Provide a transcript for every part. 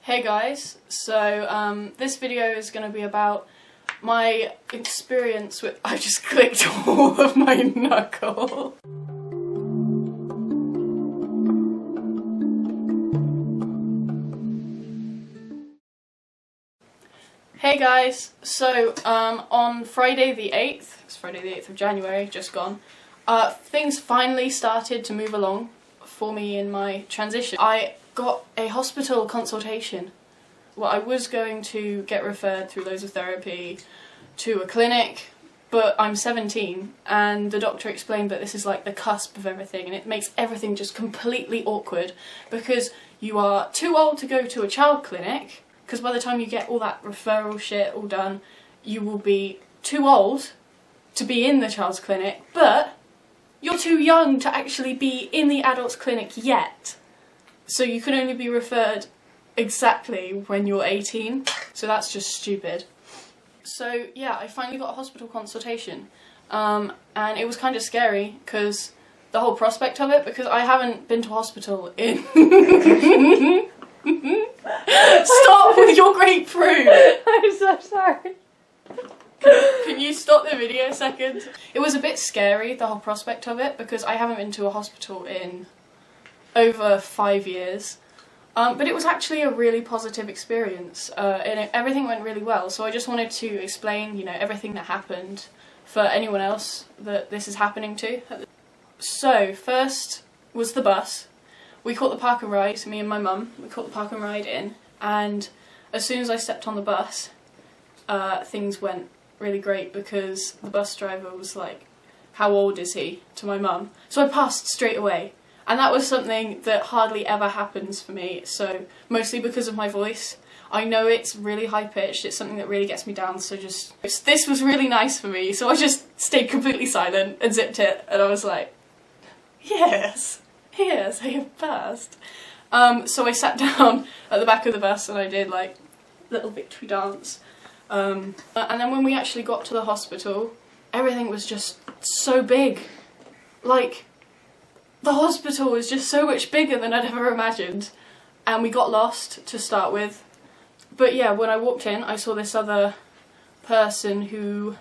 Hey guys, so this video is going to be about my experience with— I just clicked all of my knuckle. Hey guys, so on Friday the 8th, it's Friday the 8th of January, just gone, things finally started to move along for me in my transition. I got a hospital consultation. Well, I was going to get referred through loads of therapy to a clinic, but I'm 17 and the doctor explained that this is like the cusp of everything, and it makes everything just completely awkward because you are too old to go to a child clinic, because by the time you get all that referral shit all done, you will be too old to be in the child's clinic, but you're too young to actually be in the adult's clinic yet. So you can only be referred exactly when you're 18, so that's just stupid. So yeah, I finally got a hospital consultation, and it was kind of scary because the whole prospect of it, because I haven't been to hospital in Stop with your grapefruit! I'm so sorry. Can you stop the video a second? It was a bit scary, the whole prospect of it, because I haven't been to a hospital in over 5 years. But it was actually a really positive experience, and everything went really well, so I just wanted to explain, you know, everything that happened for anyone else that this is happening to. So, first was the bus. We caught the park and ride, me and my mum, we caught the park and ride in, and as soon as I stepped on the bus, things went really great because the bus driver was like, "How old is he?" to my mum. So I passed straight away. And that was something that hardly ever happens for me, so mostly because of my voice. I know it's really high pitched, it's something that really gets me down, so this was really nice for me, so I just stayed completely silent and zipped it, and I was like, yes, I have passed. So I sat down at the back of the bus and I did like little victory dance. And then when we actually got to the hospital, everything was just so big. Like, the hospital was just so much bigger than I'd ever imagined, and we got lost to start with. But yeah, when I walked in, I saw this other person who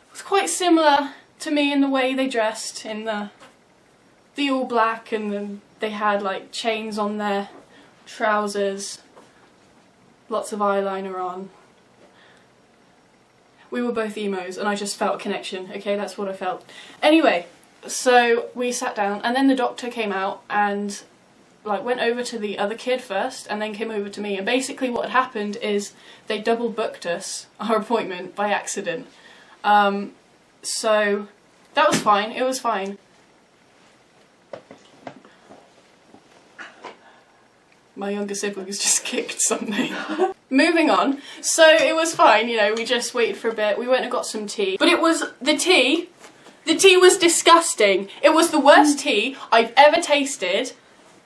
was quite similar to me in the way they dressed, in the all black, and then they had like chains on their trousers, lots of eyeliner on. We were both emos, and I just felt a connection, okay, that's what I felt. Anyway, so we sat down, and then the doctor came out and like went over to the other kid first and then came over to me, and basically what had happened is they double booked us our appointment by accident. So that was fine, it was fine. My younger siblings just kicked something. Moving on, so it was fine, you know, we just waited for a bit, we went and got some tea, but it was the tea was disgusting. It was the worst tea I've ever tasted.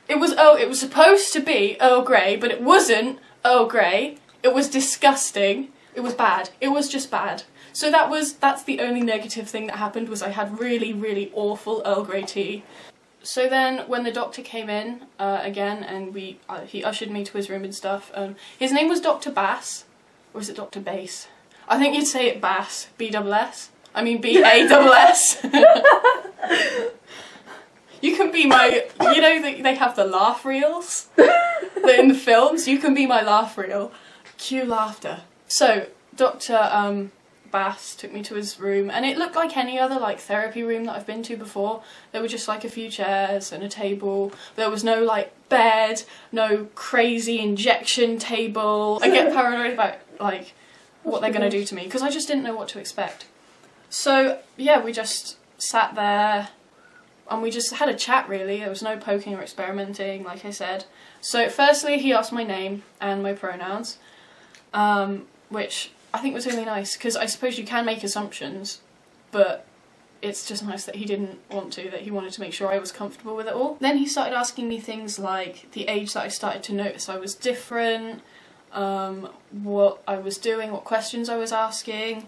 It was supposed to be Earl Grey, but it wasn't Earl Grey. It was disgusting. It was bad. It was just bad. So that's the only negative thing that happened, was I had really, really awful Earl Grey tea. So then when the doctor came in again, and he ushered me to his room and stuff, his name was Dr. Bass, or is it Dr. Bass? I think you'd say it Bass, B-double-S. I mean B-A-double-S. You can be my, you know, they have the laugh reels in the films, you can be my laugh reel. Cue laughter. So Dr. Bass took me to his room, and it looked like any other like therapy room that I've been to before. There were just like a few chairs and a table. There was no like bed, no crazy injection table. I get paranoid about like what they're gonna do to me because I just didn't know what to expect. So yeah, we just sat there and we just had a chat really. There was no poking or experimenting, like I said. So firstly he asked my name and my pronouns, which I think was really nice, because I suppose you can make assumptions, but it's just nice that he didn't want to, that he wanted to make sure I was comfortable with it all. Then he started asking me things like the age that I started to notice I was different, what I was doing, what questions I was asking.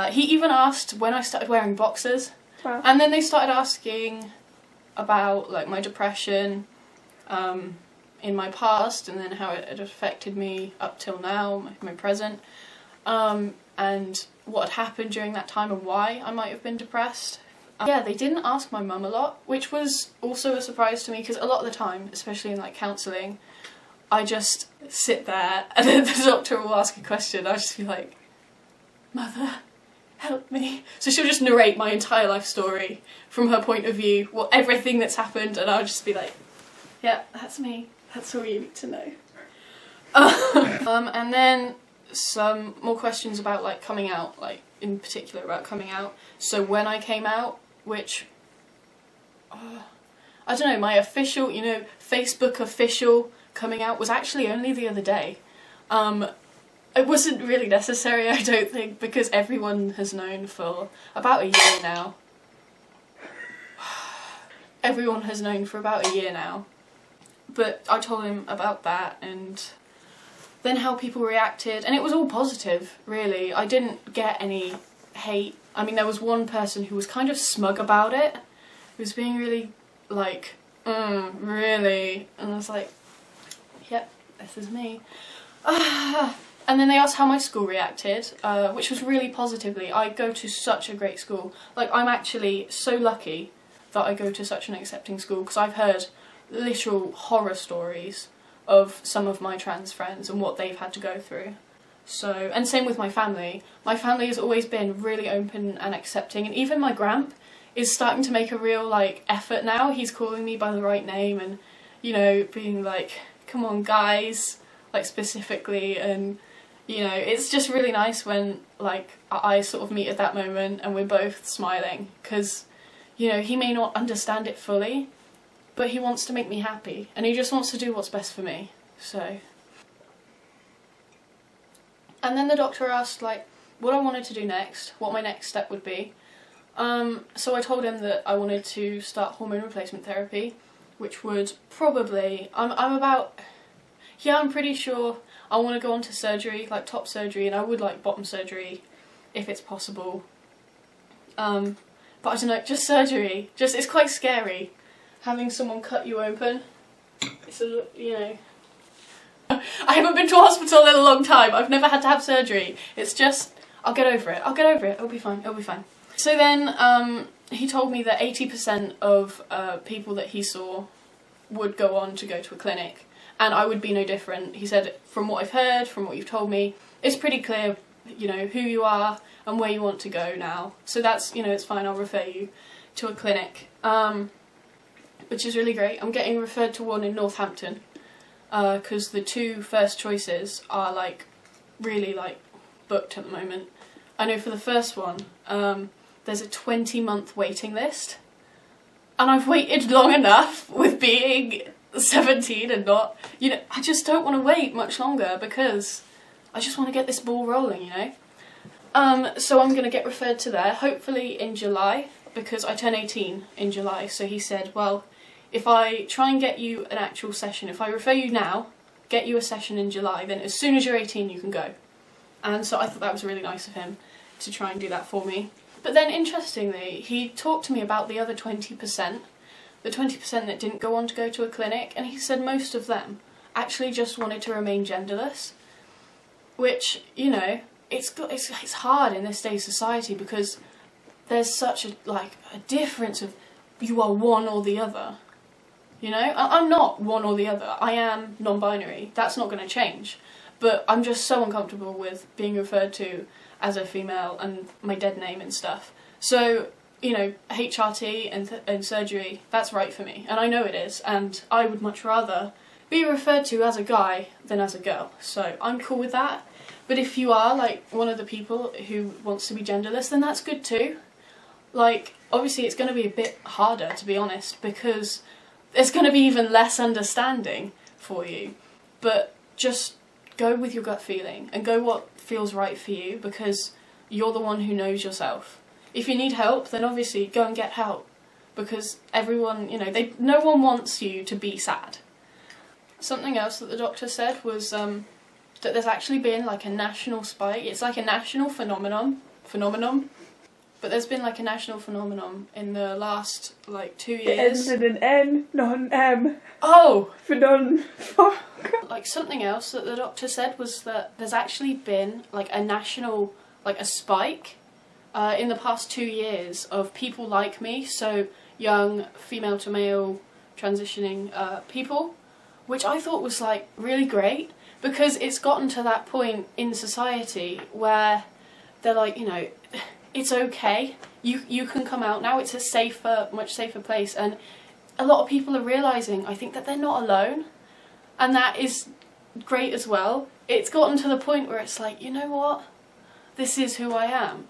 He even asked when I started wearing boxers. Wow. And then they started asking about like my depression, in my past, and then how it had affected me up till now, my present, and what had happened during that time and why I might have been depressed. Yeah, they didn't ask my mum a lot, which was also a surprise to me, because a lot of the time, especially in like counselling, I just sit there and then the doctor will ask a question, I'll just be like, "Mother, help me." So she'll just narrate my entire life story from her point of view, everything that's happened, and I'll just be like, "Yeah, that's me. That's all you need to know." And then some more questions about like coming out, like in particular about coming out. So when I came out, which, I don't know, my official, you know, Facebook official coming out was actually only the other day. It wasn't really necessary, I don't think, because everyone has known for about a year now. Everyone has known for about a year now. But I told him about that, and then how people reacted, and it was all positive, really. I didn't get any hate. I mean, there was one person who was kind of smug about it, who was being really, like, really? And I was like, yep, this is me. And then they asked how my school reacted, which was really positively. I go to such a great school. Like, I'm actually so lucky that I go to such an accepting school, because I've heard literal horror stories of some of my trans friends and what they've had to go through. So, and same with my family. My family has always been really open and accepting, and even my gramp is starting to make a real, like, effort now. He's calling me by the right name and, you know, being like, "Come on, guys," like, specifically, and, you know, it's just really nice when, like, our eyes sort of meet at that moment and we're both smiling, because, you know, he may not understand it fully, but he wants to make me happy, and he just wants to do what's best for me, so. And then the doctor asked, like, what I wanted to do next, what my next step would be. So I told him that I wanted to start hormone replacement therapy, which would probably, I'm pretty sure I want to go on to surgery, like top surgery, and I would like bottom surgery if it's possible. But I don't know, just surgery, it's quite scary having someone cut you open. It's a, you know, I haven't been to a hospital in a long time. I've never had to have surgery. It's just, I'll get over it. It'll be fine. So then he told me that 80% of people that he saw would go on to go to a clinic, and I would be no different. He said, from what I've heard, from what you've told me, it's pretty clear, you know, who you are and where you want to go now. So that's, you know, it's fine. I'll refer you to a clinic, which is really great. I'm getting referred to one in Northampton, because the two first choices are, like, really, like, booked at the moment. I know for the first one, there's a 20-month waiting list, and I've waited long enough with being 17 and not, you know, I just don't want to wait much longer, because I just want to get this ball rolling, you know. So I'm going to get referred to there, hopefully in July, because I turn 18 in July. So he said, well, if I try and get you an actual session, if I refer you now, get you a session in July, then as soon as you're 18 you can go. And so I thought that was really nice of him to try and do that for me. But then interestingly, he talked to me about the other 20%, the 20% that didn't go on to go to a clinic, and he said most of them actually just wanted to remain genderless, which, you know, it's hard in this day's society, because there's such a difference of you are one or the other. You know, I'm not one or the other. I am non-binary. That's not going to change. But I'm just so uncomfortable with being referred to as a female and my dead name and stuff. So, you know, HRT and surgery, that's right for me. And I know it is. And I would much rather be referred to as a guy than as a girl. So I'm cool with that. But if you are, like, one of the people who wants to be genderless, then that's good too. Like, obviously it's going to be a bit harder, to be honest, because there's going to be even less understanding for you. But just go with your gut feeling and go what feels right for you, because you're the one who knows yourself. If you need help, then obviously go and get help, because everyone, you know, no one wants you to be sad. Something else that the doctor said was that there's actually been like a national spike. It's like a national phenomenon but there's been like a national phenomenon in the last like 2 It years. ends in an N, not an M. Oh! For non fuck. Like something else that the doctor said was that there's actually been like a national, like a spike in the past 2 years of people like me, so young female to male transitioning people, which I thought was like really great, because it's gotten to that point in society where they're like, you know, it's okay, you can come out now, it's a safer, much safer place, and a lot of people are realising, I think, that they're not alone, and that is great as well. It's gotten to the point where it's like, you know what, this is who I am.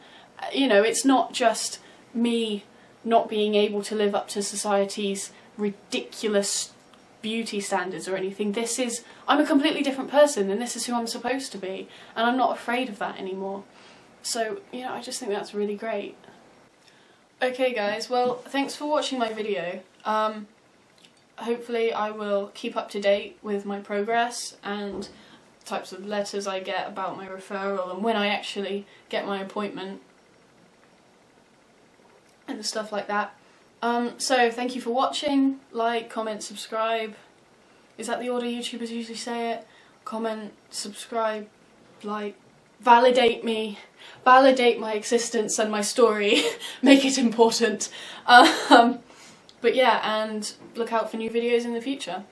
You know, it's not just me not being able to live up to society's ridiculous beauty standards or anything. This is, I'm a completely different person, and this is who I'm supposed to be, and I'm not afraid of that anymore. So, you know, I just think that's really great. Okay guys, well, thanks for watching my video. Hopefully I will keep up to date with my progress and types of letters I get about my referral and when I actually get my appointment and stuff like that. So thank you for watching. Like, comment, subscribe. Is that the order YouTubers usually say it? Comment, subscribe, like, validate me, validate my existence and my story, make it important. But yeah, and look out for new videos in the future.